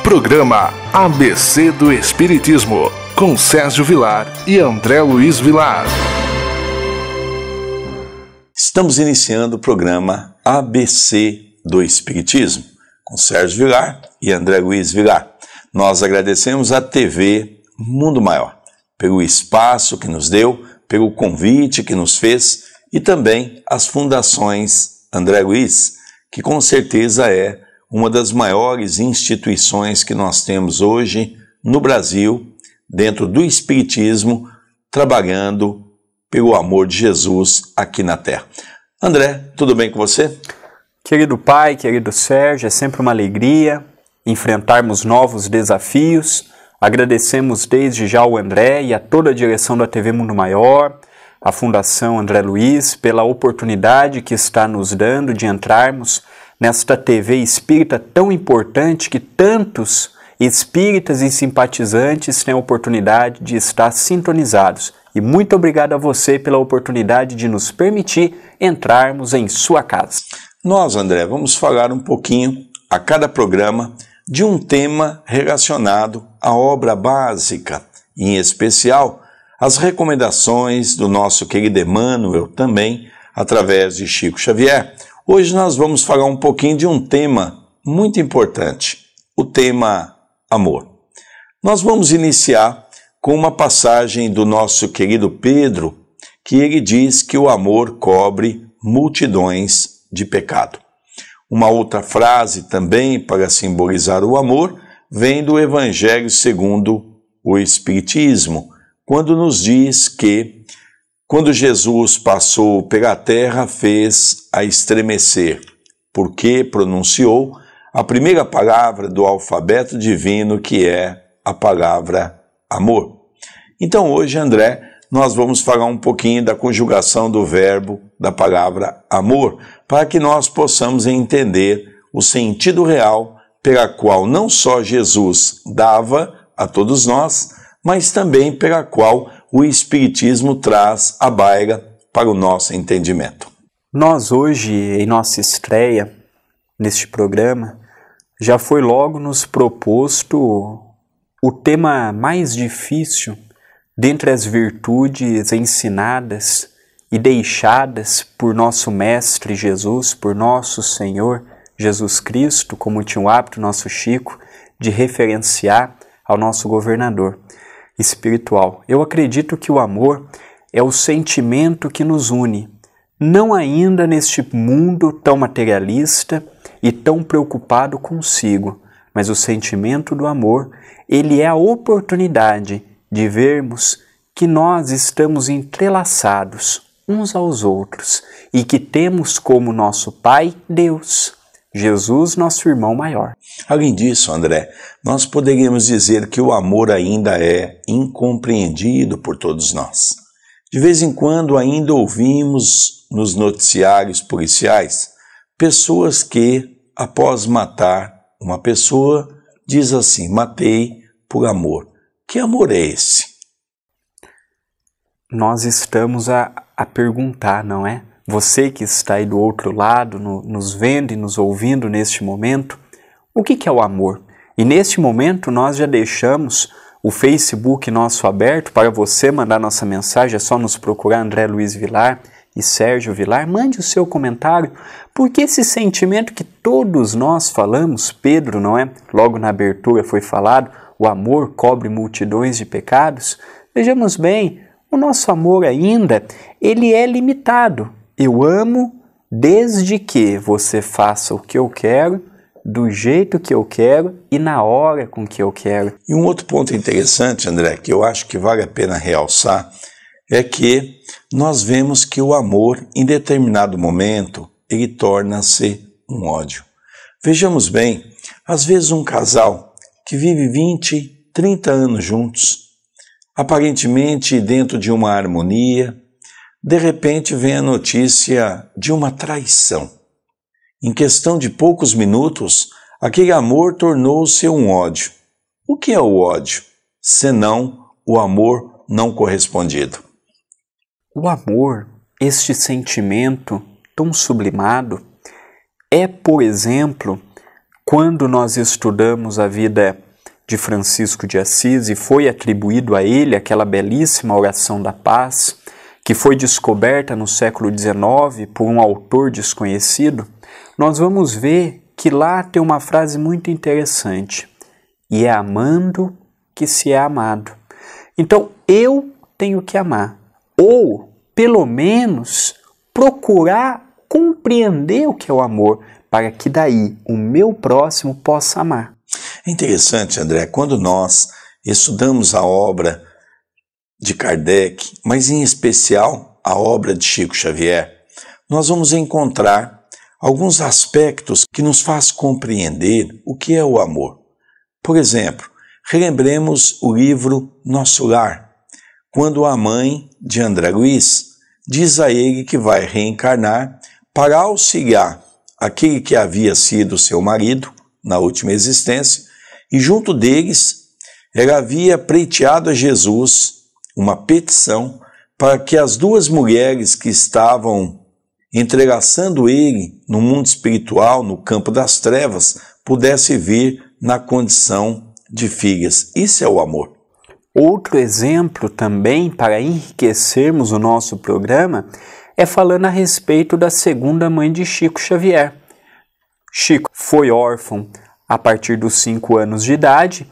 Programa ABC do Espiritismo, com Sérgio Vilar e André Luiz Vilar. Estamos iniciando o programa ABC do Espiritismo, com Sérgio Vilar e André Luiz Vilar. Nós agradecemos à TV Mundo Maior pelo espaço que nos deu, pelo convite que nos fez e também as fundações André Luiz, que com certeza é uma das maiores instituições que nós temos hoje no Brasil, dentro do Espiritismo, trabalhando pelo amor de Jesus aqui na Terra. André, tudo bem com você? Querido pai, querido Sérgio, é sempre uma alegria enfrentarmos novos desafios. Agradecemos desde já ao André e a toda a direção da TV Mundo Maior, a Fundação André Luiz, pela oportunidade que está nos dando de entrarmos nesta TV espírita tão importante que tantos espíritas e simpatizantes têm a oportunidade de estar sintonizados. E muito obrigado a você pela oportunidade de nos permitir entrarmos em sua casa. Nós, André, vamos falar um pouquinho a cada programa de um tema relacionado à obra básica, e em especial as recomendações do nosso querido Emmanuel, também através de Chico Xavier. Hoje nós vamos falar um pouquinho de um tema muito importante, o tema amor. Nós vamos iniciar com uma passagem do nosso querido Pedro, que ele diz que o amor cobre multidões de pecado. Uma outra frase também para simbolizar o amor vem do Evangelho segundo o Espiritismo, quando nos diz que quando Jesus passou pela terra, fez a estremecer, porque pronunciou a primeira palavra do alfabeto divino, que é a palavra amor. Então hoje, André, nós vamos falar um pouquinho da conjugação do verbo da palavra amor, para que nós possamos entender o sentido real pela qual não só Jesus dava a todos nós, mas também pela qual o Espiritismo traz a baila para o nosso entendimento. Nós hoje, em nossa estreia neste programa, já foi logo nos proposto o tema mais difícil dentre as virtudes ensinadas e deixadas por nosso Mestre Jesus, por nosso Senhor Jesus Cristo, como tinha o hábito nosso Chico de referenciar ao nosso governador espiritual. Eu acredito que o amor é o sentimento que nos une, não ainda neste mundo tão materialista e tão preocupado consigo, mas o sentimento do amor, ele é a oportunidade de vermos que nós estamos entrelaçados uns aos outros e que temos como nosso Pai Deus, Jesus, nosso irmão maior. Além disso, André, nós poderíamos dizer que o amor ainda é incompreendido por todos nós. De vez em quando ainda ouvimos nos noticiários policiais pessoas que, após matar uma pessoa, diz assim: matei por amor. Que amor é esse? Nós estamos a perguntar, não é? Você que está aí do outro lado, nos vendo e nos ouvindo neste momento, o que é o amor? E neste momento nós já deixamos o Facebook nosso aberto para você mandar nossa mensagem, é só nos procurar André Luiz Vilar e Sérgio Vilar, mande o seu comentário, porque esse sentimento que todos nós falamos, Pedro, não é? Logo na abertura foi falado, o amor cobre multidões de pecados. Vejamos bem, o nosso amor ainda, ele é limitado. Eu amo desde que você faça o que eu quero, do jeito que eu quero e na hora com que eu quero. E um outro ponto interessante, André, que eu acho que vale a pena realçar, é que nós vemos que o amor, em determinado momento, ele torna-se um ódio. Vejamos bem, às vezes um casal que vive 20, 30 anos juntos, aparentemente dentro de uma harmonia, de repente vem a notícia de uma traição. Em questão de poucos minutos, aquele amor tornou-se um ódio. O que é o ódio, senão o amor não correspondido? O amor, este sentimento tão sublimado, é, por exemplo, quando nós estudamos a vida de Francisco de Assis e foi atribuído a ele aquela belíssima oração da paz, que foi descoberta no século XIX por um autor desconhecido, nós vamos ver que lá tem uma frase muito interessante: e é amando que se é amado. Então, eu tenho que amar, ou, pelo menos, procurar compreender o que é o amor, para que daí o meu próximo possa amar. É interessante, André, quando nós estudamos a obra de Kardec, mas em especial a obra de Chico Xavier, nós vamos encontrar alguns aspectos que nos faz compreender o que é o amor. Por exemplo, relembremos o livro Nosso Lar, quando a mãe de André Luiz diz a ele que vai reencarnar para auxiliar aquele que havia sido seu marido na última existência, e junto deles ela havia pleiteado a Jesus uma petição para que as duas mulheres que estavam entrelaçando ele no mundo espiritual, no campo das trevas, pudessem vir na condição de filhas. Isso é o amor. Outro exemplo também para enriquecermos o nosso programa é falando a respeito da segunda mãe de Chico Xavier. Chico foi órfão a partir dos 5 anos de idade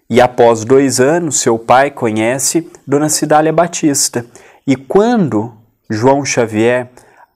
e após 2 anos seu pai conhece Dona Cidália Batista. E quando João Xavier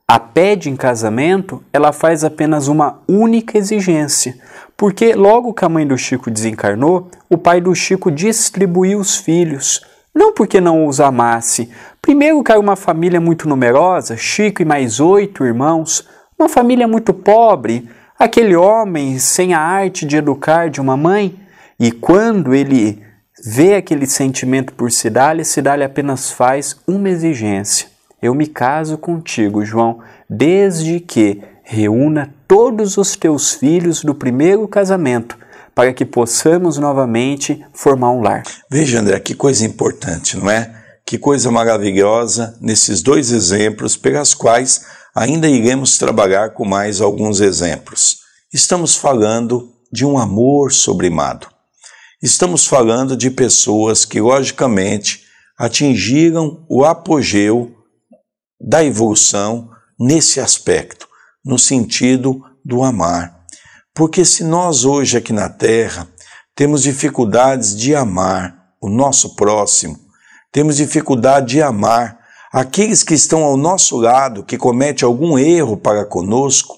a pede em casamento, ela faz apenas uma única exigência, porque logo que a mãe do Chico desencarnou, o pai do Chico distribuiu os filhos, não porque não os amasse. Primeiro que era uma família muito numerosa, Chico e mais 8 irmãos, uma família muito pobre, aquele homem sem a arte de educar de uma mãe, e quando ele vê aquele sentimento por Cidália, Cidália apenas faz uma exigência: eu me caso contigo, João, desde que reúna todos os teus filhos do primeiro casamento, para que possamos novamente formar um lar. Veja, André, que coisa importante, não é? Que coisa maravilhosa nesses 2 exemplos, pelas quais ainda iremos trabalhar com mais alguns exemplos. Estamos falando de um amor sobrimado. Estamos falando de pessoas que, logicamente, atingiram o apogeu da evolução nesse aspecto, no sentido do amar. Porque se nós hoje aqui na Terra temos dificuldades de amar o nosso próximo, temos dificuldade de amar aqueles que estão ao nosso lado, que cometem algum erro para conosco,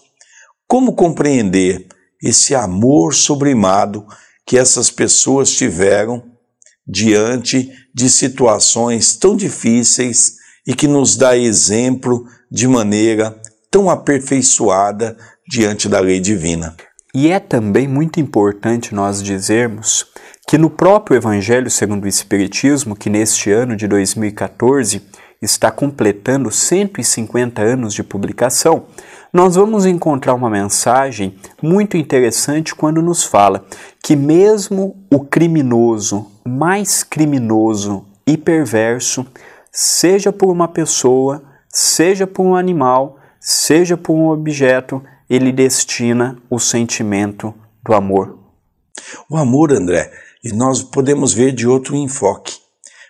como compreender esse amor sobrimado que essas pessoas tiveram diante de situações tão difíceis e que nos dá exemplo de maneira tão aperfeiçoada diante da lei divina? E é também muito importante nós dizermos que no próprio Evangelho segundo o Espiritismo, que neste ano de 2014 está completando 150 anos de publicação, nós vamos encontrar uma mensagem muito interessante quando nos fala que mesmo o criminoso, mais criminoso e perverso, seja por uma pessoa, seja por um animal, seja por um objeto, ele destina o sentimento do amor. O amor, André, e nós podemos ver de outro enfoque.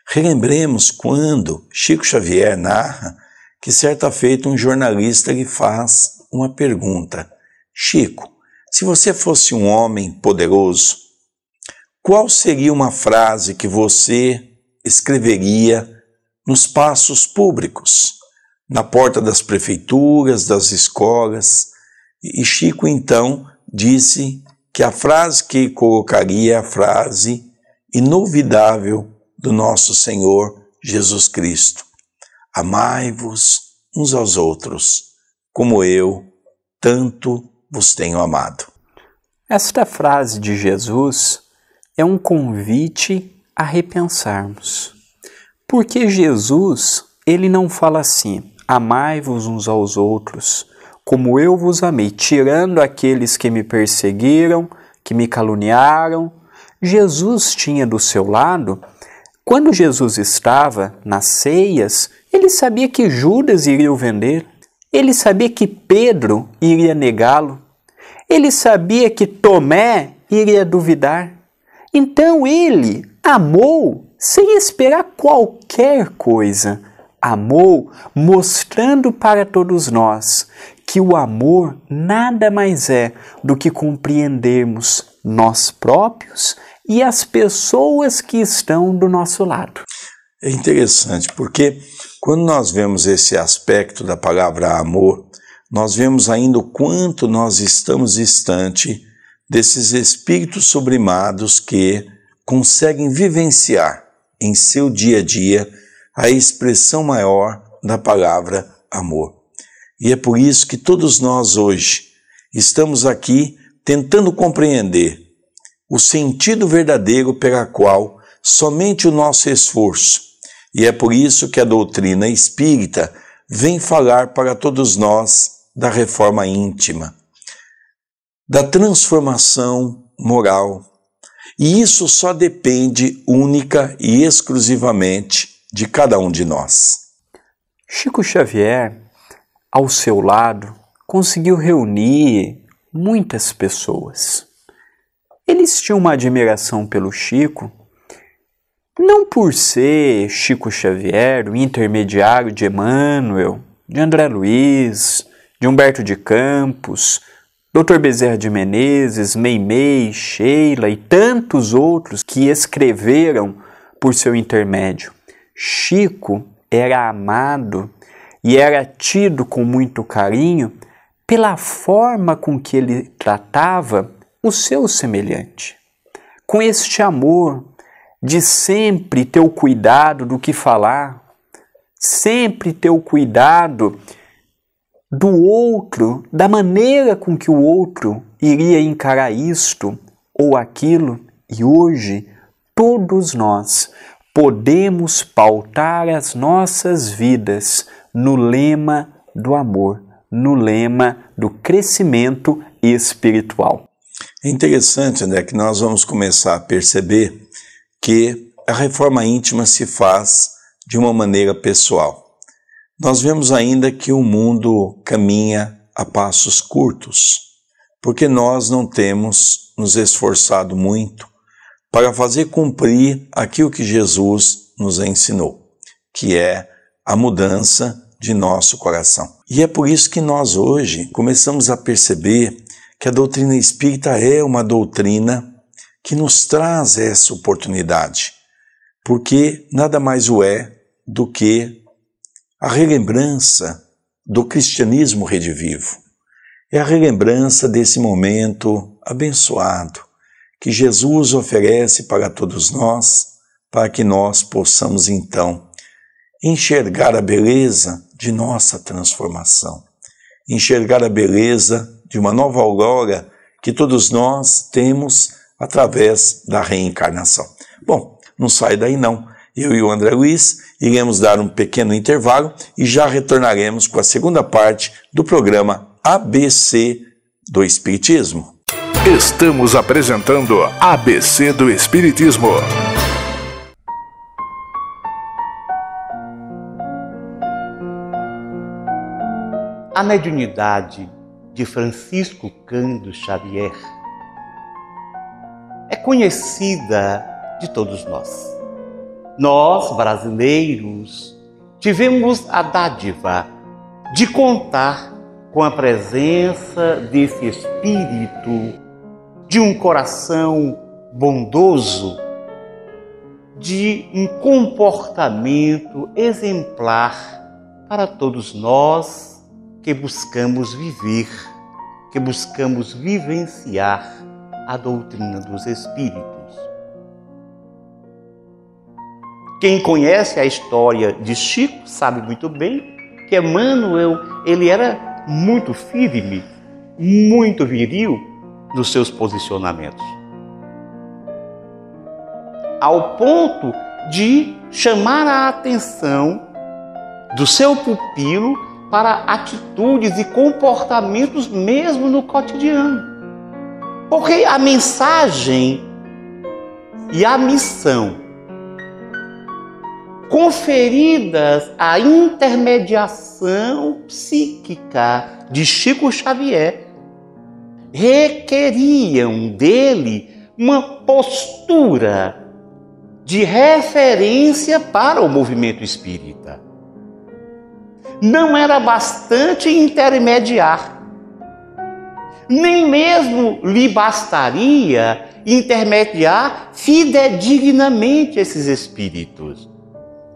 Relembremos quando Chico Xavier narra que certa feita um jornalista lhe faz uma pergunta: Chico, se você fosse um homem poderoso, qual seria uma frase que você escreveria nos espaços públicos, na porta das prefeituras, das escolas? E Chico então disse que a frase que colocaria é a frase inovidável do nosso Senhor Jesus Cristo: amai-vos uns aos outros, como eu tanto vos tenho amado. Esta frase de Jesus é um convite a repensarmos. Porque Jesus, ele não fala assim: amai-vos uns aos outros, como eu vos amei, tirando aqueles que me perseguiram, que me caluniaram. Jesus tinha do seu lado, quando Jesus estava nas ceias, ele sabia que Judas iria o vender, ele sabia que Pedro iria negá-lo, Ele sabia que Tomé iria duvidar. Então ele amou sem esperar qualquer coisa. Amou mostrando para todos nós que o amor nada mais é do que compreendermos nós próprios e as pessoas que estão do nosso lado. É interessante porque quando nós vemos esse aspecto da palavra amor, nós vemos ainda o quanto nós estamos distante desses espíritos sublimados que conseguem vivenciar em seu dia a dia a expressão maior da palavra amor. E é por isso que todos nós hoje estamos aqui tentando compreender o sentido verdadeiro pela qual somente o nosso esforço, e é por isso que a doutrina espírita vem falar para todos nós da reforma íntima, da transformação moral. E isso só depende única e exclusivamente de cada um de nós. Chico Xavier, ao seu lado, conseguiu reunir muitas pessoas. Eles tinham uma admiração pelo Chico, não por ser Chico Xavier, o intermediário de Emmanuel, de André Luiz, de Humberto de Campos, Dr. Bezerra de Menezes, Meimei, Sheila e tantos outros que escreveram por seu intermédio. Chico era amado e era tido com muito carinho pela forma com que ele tratava o seu semelhante. Com este amor de sempre ter o cuidado do que falar, sempre ter o cuidado do outro, da maneira com que o outro iria encarar isto ou aquilo. E hoje, todos nós podemos pautar as nossas vidas no lema do amor, no lema do crescimento espiritual. É interessante, André, que nós vamos começar a perceber que a reforma íntima se faz de uma maneira pessoal. Nós vemos ainda que o mundo caminha a passos curtos, porque nós não temos nos esforçado muito para fazer cumprir aquilo que Jesus nos ensinou, que é a mudança de nosso coração. E é por isso que nós hoje começamos a perceber que a doutrina espírita é uma doutrina que nos traz essa oportunidade, porque nada mais o é do que a relembrança do cristianismo redivivo. É a relembrança desse momento abençoado que Jesus oferece para todos nós, para que nós possamos então enxergar a beleza de nossa transformação, enxergar a beleza de uma nova aurora que todos nós temos através da reencarnação. Bom, não sai daí não. Eu e o André Luiz iremos dar um pequeno intervalo e já retornaremos com a segunda parte do programa ABC do Espiritismo. Estamos apresentando ABC do Espiritismo. A mediunidade de Francisco Cândido Xavier é conhecida de todos nós. Nós, brasileiros, tivemos a dádiva de contar com a presença desse espírito, de um coração bondoso, de um comportamento exemplar para todos nós que buscamos viver, que buscamos vivenciar a doutrina dos Espíritos. Quem conhece a história de Chico sabe muito bem que Emmanuel, ele era muito firme, muito viril nos seus posicionamentos, ao ponto de chamar a atenção do seu pupilo para atitudes e comportamentos mesmo no cotidiano. Porque a mensagem e a missão conferidas à intermediação psíquica de Chico Xavier requeriam dele uma postura de referência para o movimento espírita. Não era bastante intermediar, nem mesmo lhe bastaria intermediar fidedignamente esses espíritos,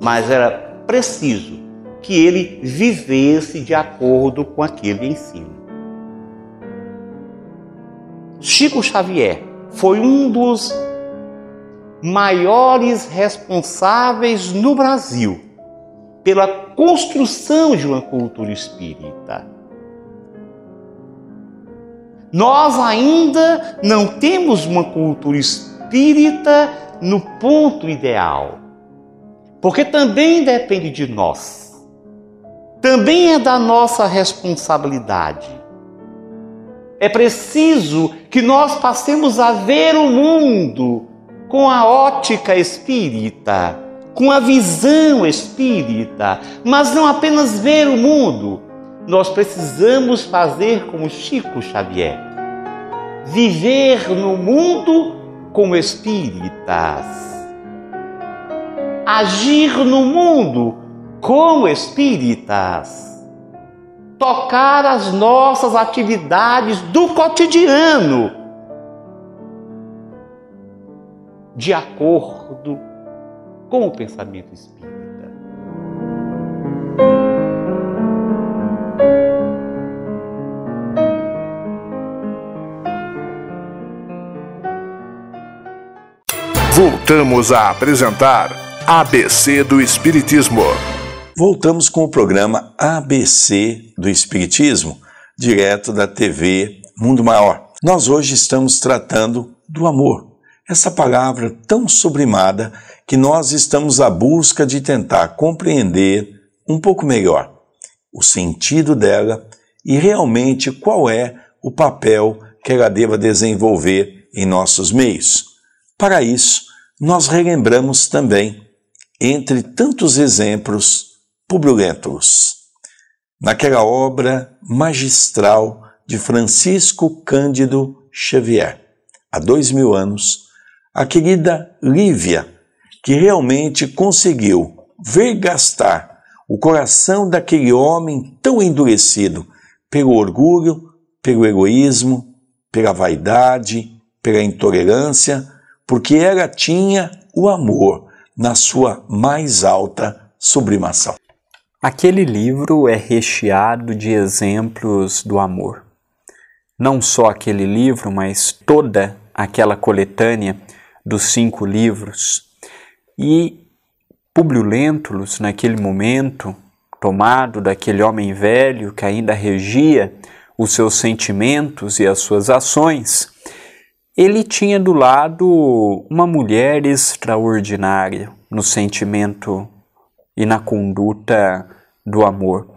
mas era preciso que ele vivesse de acordo com aquele ensino. Chico Xavier foi um dos maiores responsáveis no Brasil pela construção de uma cultura espírita. Nós ainda não temos uma cultura espírita no ponto ideal, porque também depende de nós, também é da nossa responsabilidade. É preciso que nós passemos a ver o mundo com a ótica espírita, com a visão espírita, mas não apenas ver o mundo. Nós precisamos fazer como Chico Xavier, viver no mundo como espíritas, agir no mundo como espíritas, tocar as nossas atividades do cotidiano de acordo com o pensamento espírita. Voltamos a apresentar ABC do Espiritismo. Voltamos com o programa ABC do Espiritismo, direto da TV Mundo Maior. Nós hoje estamos tratando do amor, essa palavra tão sublimada que nós estamos à busca de tentar compreender um pouco melhor o sentido dela e realmente qual é o papel que ela deva desenvolver em nossos meios. Para isso, nós relembramos também, entre tantos exemplos, Publio Lentulus, naquela obra magistral de Francisco Cândido Xavier, há 2000 anos, a querida Lívia, que realmente conseguiu vergastar o coração daquele homem tão endurecido pelo orgulho, pelo egoísmo, pela vaidade, pela intolerância, porque ela tinha o amor na sua mais alta sublimação. Aquele livro é recheado de exemplos do amor. Não só aquele livro, mas toda aquela coletânea dos 5 livros. E Publio Lentulus, naquele momento, tomado daquele homem velho que ainda regia os seus sentimentos e as suas ações, ele tinha do lado uma mulher extraordinária no sentimento e na conduta do amor,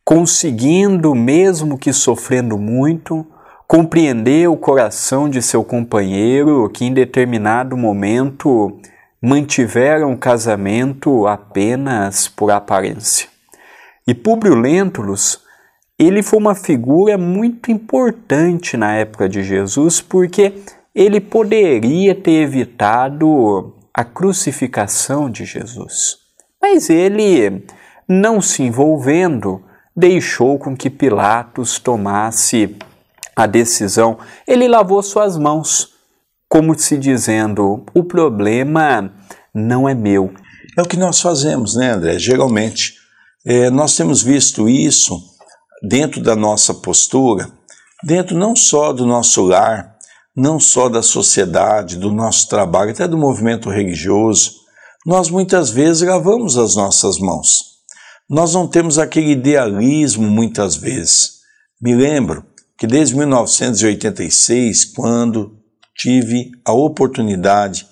conseguindo, mesmo que sofrendo muito, compreender o coração de seu companheiro que em determinado momento mantiveram o casamento apenas por aparência. E Publio Lentulus, ele foi uma figura muito importante na época de Jesus, porque ele poderia ter evitado a crucificação de Jesus. Mas ele, não se envolvendo, deixou com que Pilatos tomasse a decisão. Ele lavou suas mãos, como se dizendo, o problema não é meu. É o que nós fazemos, né, André? Geralmente, nós temos visto isso dentro da nossa postura, dentro não só do nosso lar, não só da sociedade, do nosso trabalho, até do movimento religioso. Nós muitas vezes lavamos as nossas mãos. Nós não temos aquele idealismo muitas vezes. Me lembro que desde 1986, quando tive a oportunidade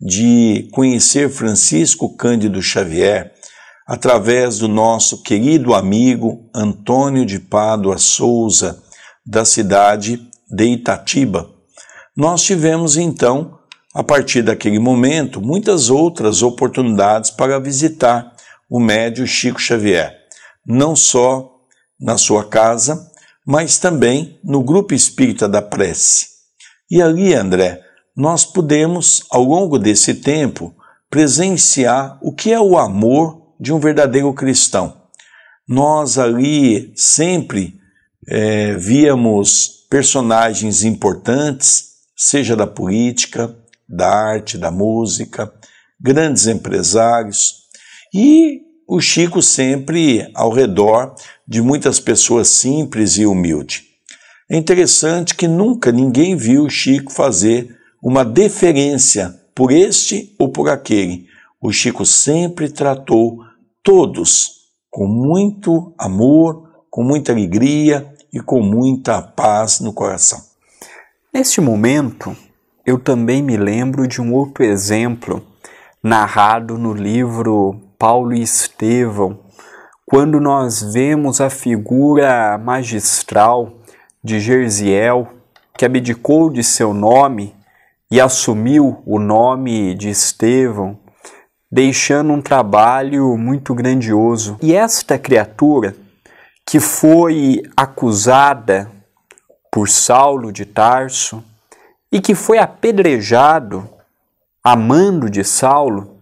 de conhecer Francisco Cândido Xavier, através do nosso querido amigo Antônio de Pádua Souza, da cidade de Itatiba, nós tivemos então, a partir daquele momento, muitas outras oportunidades para visitar o médium Chico Xavier, não só na sua casa, mas também no Grupo Espírita da Prece. E ali, André, nós pudemos, ao longo desse tempo, presenciar o que é o amor de um verdadeiro cristão. Nós ali sempre víamos personagens importantes, seja da política, da arte, da música, grandes empresários, e o Chico sempre ao redor de muitas pessoas simples e humildes. É interessante que nunca ninguém viu o Chico fazer uma deferência por este ou por aquele. O Chico sempre tratou todos com muito amor, com muita alegria e com muita paz no coração. Neste momento, eu também me lembro de um outro exemplo narrado no livro Paulo e Estevão, quando nós vemos a figura magistral de Gerziel, que abdicou de seu nome e assumiu o nome de Estevão, deixando um trabalho muito grandioso. E esta criatura, que foi acusada por Saulo de Tarso e que foi apedrejado a mando de Saulo,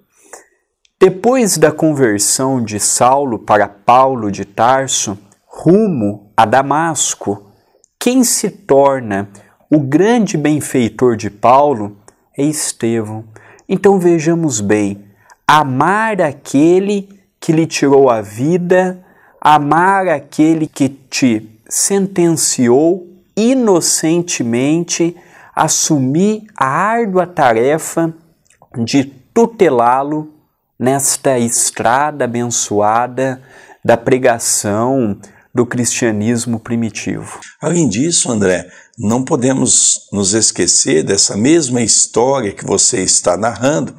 depois da conversão de Saulo para Paulo de Tarso, rumo a Damasco, quem se torna o grande benfeitor de Paulo é Estevão. Então vejamos bem, amar aquele que lhe tirou a vida, amar aquele que te sentenciou inocentemente, assumir a árdua tarefa de tutelá-lo nesta estrada abençoada da pregação do cristianismo primitivo. Além disso, André, não podemos nos esquecer dessa mesma história que você está narrando,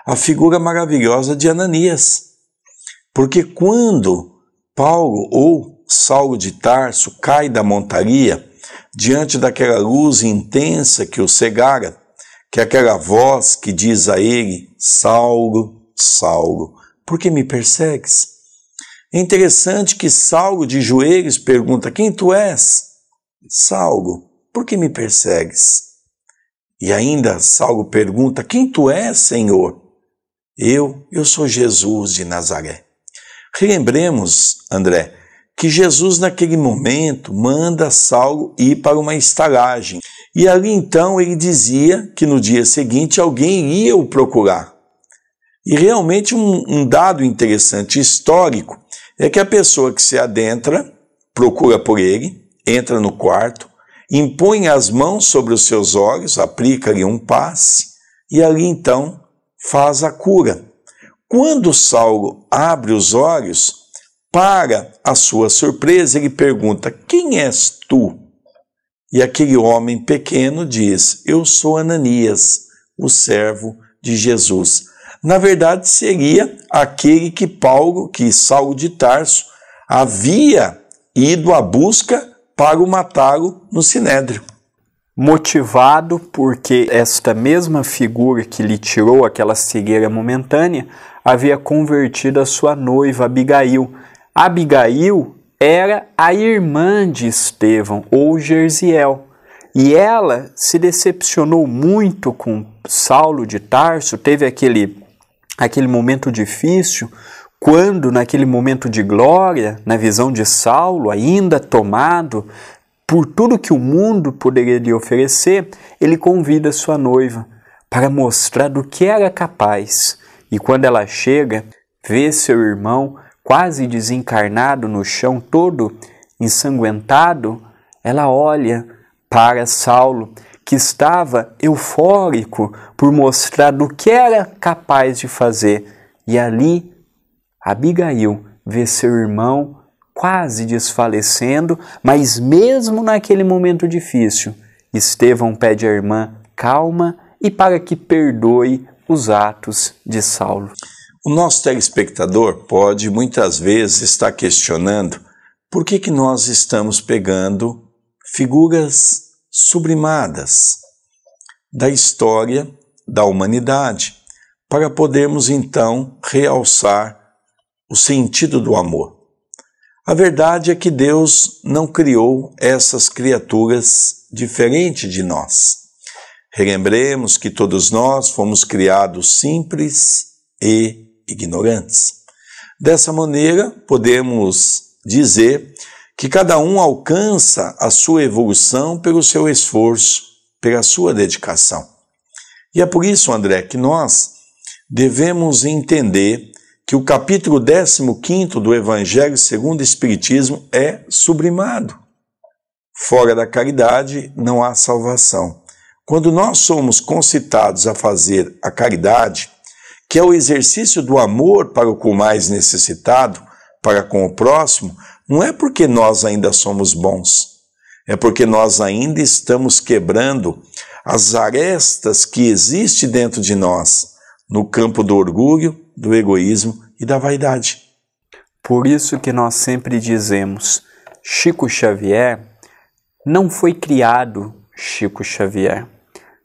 a figura maravilhosa de Ananias. Porque quando Paulo ou Saulo de Tarso cai da montaria, diante daquela luz intensa que o cegara, que é aquela voz que diz a ele: Saulo, Saulo, por que me persegues? É interessante que Saulo de joelhos pergunta: quem tu és? Saulo, por que me persegues? E ainda Saulo pergunta: quem tu és, Senhor? Eu sou Jesus de Nazaré. Relembremos, André, que Jesus naquele momento manda Saulo ir para uma estalagem. E ali então ele dizia que no dia seguinte alguém iria o procurar. E realmente um dado interessante histórico é que a pessoa que se adentra, procura por ele, entra no quarto, impõe as mãos sobre os seus olhos, aplica-lhe um passe e ali então faz a cura. Quando Saulo abre os olhos, para a sua surpresa, ele pergunta: quem és tu? E aquele homem pequeno diz: eu sou Ananias, o servo de Jesus. Na verdade, seria aquele que Saulo de Tarso havia ido à busca para o matá-lo no Sinédrio. Motivado porque esta mesma figura que lhe tirou aquela cegueira momentânea havia convertido a sua noiva Abigail. Abigail era a irmã de Estevão, ou Gerziel, e ela se decepcionou muito com Saulo de Tarso, teve aquele momento difícil, quando naquele momento de glória, na visão de Saulo, ainda tomado por tudo que o mundo poderia lhe oferecer, ele convida sua noiva para mostrar do que era capaz. E quando ela chega, vê seu irmão quase desencarnado no chão, todo ensanguentado, ela olha para Saulo, que estava eufórico por mostrar do que era capaz de fazer. E ali, Abigail vê seu irmão quase desfalecendo, mas mesmo naquele momento difícil, Estevão pede à irmã calma e para que perdoe os atos de Saulo. O nosso telespectador pode muitas vezes estar questionando por que nós estamos pegando figuras sublimadas da história da humanidade para podermos então realçar o sentido do amor. A verdade é que Deus não criou essas criaturas diferente de nós. Relembremos que todos nós fomos criados simples e ignorantes. Dessa maneira, podemos dizer que cada um alcança a sua evolução pelo seu esforço, pela sua dedicação. E é por isso, André, que nós devemos entender que o capítulo 15º do Evangelho segundo o Espiritismo é sublimado. Fora da caridade não há salvação. Quando nós somos concitados a fazer a caridade, que é o exercício do amor para o com mais necessitado, para com o próximo, não é porque nós ainda somos bons, é porque nós ainda estamos quebrando as arestas que existem dentro de nós, no campo do orgulho, do egoísmo e da vaidade. Por isso que nós sempre dizemos, Chico Xavier não foi criado Chico Xavier.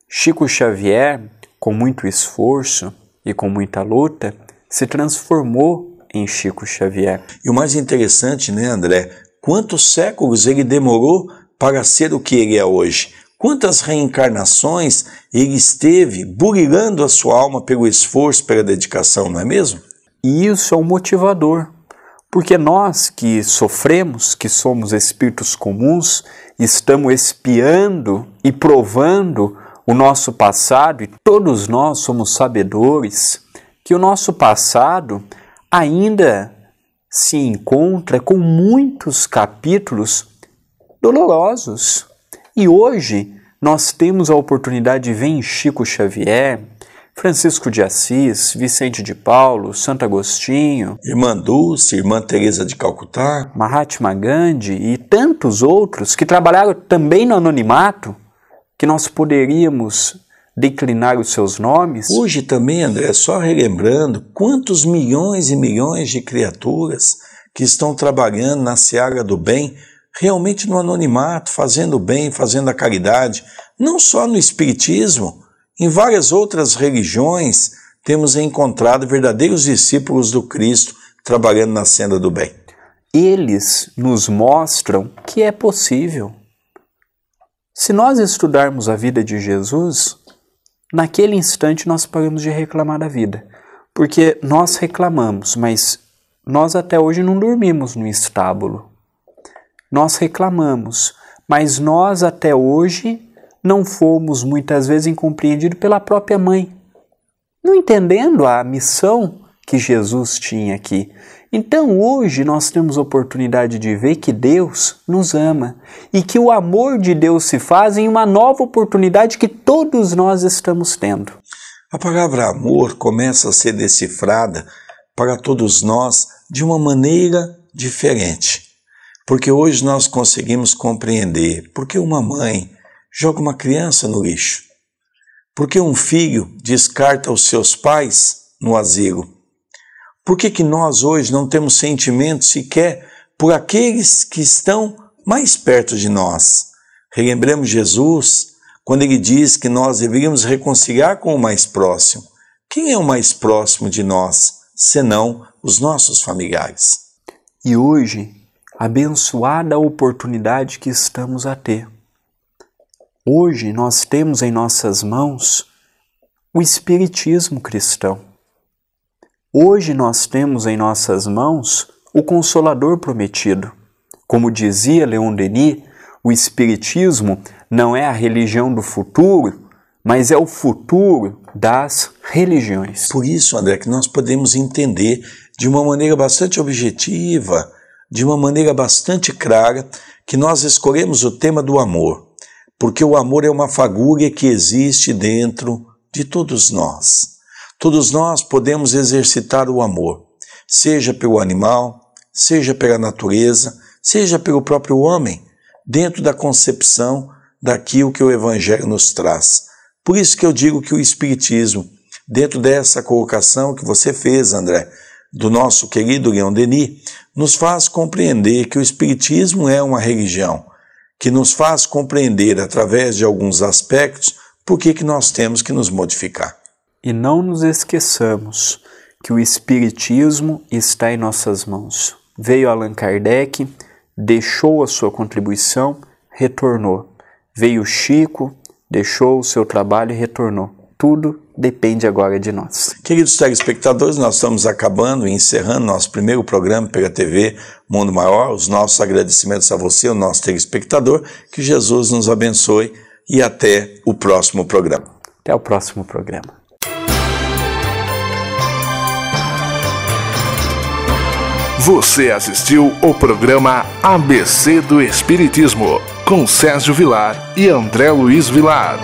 Chico Xavier, com muito esforço e com muita luta, se transformou em Chico Xavier. E o mais interessante, né, André? Quantos séculos ele demorou para ser o que ele é hoje? Quantas reencarnações ele esteve burilando a sua alma pelo esforço, pela dedicação, não é mesmo? E isso é um motivador, porque nós que sofremos, que somos espíritos comuns, estamos espiando e provando o nosso passado, e todos nós somos sabedores que o nosso passado ainda se encontra com muitos capítulos dolorosos. E hoje nós temos a oportunidade de ver em Chico Xavier, Francisco de Assis, Vicente de Paulo, Santo Agostinho, Irmã Dulce, Irmã Teresa de Calcutá, Mahatma Gandhi e tantos outros que trabalharam também no anonimato, que nós poderíamos declinar os seus nomes. Hoje também, André, só relembrando quantos milhões e milhões de criaturas que estão trabalhando na seara do bem, realmente no anonimato, fazendo o bem, fazendo a caridade, não só no Espiritismo, em várias outras religiões temos encontrado verdadeiros discípulos do Cristo trabalhando na senda do bem. Eles nos mostram que é possível. Se nós estudarmos a vida de Jesus, naquele instante nós paramos de reclamar da vida. Porque nós reclamamos, mas nós até hoje não dormimos no estábulo. Nós reclamamos, mas nós até hoje não fomos muitas vezes incompreendidos pela própria mãe, não entendendo a missão que Jesus tinha aqui. Então hoje nós temos a oportunidade de ver que Deus nos ama e que o amor de Deus se faz em uma nova oportunidade que todos nós estamos tendo. A palavra amor começa a ser decifrada para todos nós de uma maneira diferente. Porque hoje nós conseguimos compreender porque uma mãe joga uma criança no lixo, porque um filho descarta os seus pais no asilo. Por que nós hoje não temos sentimento sequer por aqueles que estão mais perto de nós? Relembremos Jesus quando ele diz que nós deveríamos reconciliar com o mais próximo. Quem é o mais próximo de nós, senão os nossos familiares? E hoje, abençoada a oportunidade que estamos a ter. Hoje nós temos em nossas mãos o Espiritismo cristão. Hoje nós temos em nossas mãos o Consolador prometido. Como dizia Leon Denis, o Espiritismo não é a religião do futuro, mas é o futuro das religiões. Por isso, André, que nós podemos entender de uma maneira bastante objetiva, de uma maneira bastante clara, que nós escolhemos o tema do amor. Porque o amor é uma fagulha que existe dentro de todos nós. Todos nós podemos exercitar o amor, seja pelo animal, seja pela natureza, seja pelo próprio homem, dentro da concepção daquilo que o Evangelho nos traz. Por isso que eu digo que o Espiritismo, dentro dessa colocação que você fez, André, do nosso querido Leon Denis, nos faz compreender que o Espiritismo é uma religião, que nos faz compreender, através de alguns aspectos, por que nós temos que nos modificar. E não nos esqueçamos que o Espiritismo está em nossas mãos. Veio Allan Kardec, deixou a sua contribuição, retornou. Veio Chico, deixou o seu trabalho e retornou. Tudo depende agora de nós. Queridos telespectadores, nós estamos acabando e encerrando nosso primeiro programa pela TV Mundo Maior. Os nossos agradecimentos a você, o nosso telespectador. Que Jesus nos abençoe e até o próximo programa. Até o próximo programa. Você assistiu o programa ABC do Espiritismo, com Sérgio Vilar e André Luiz Vilar.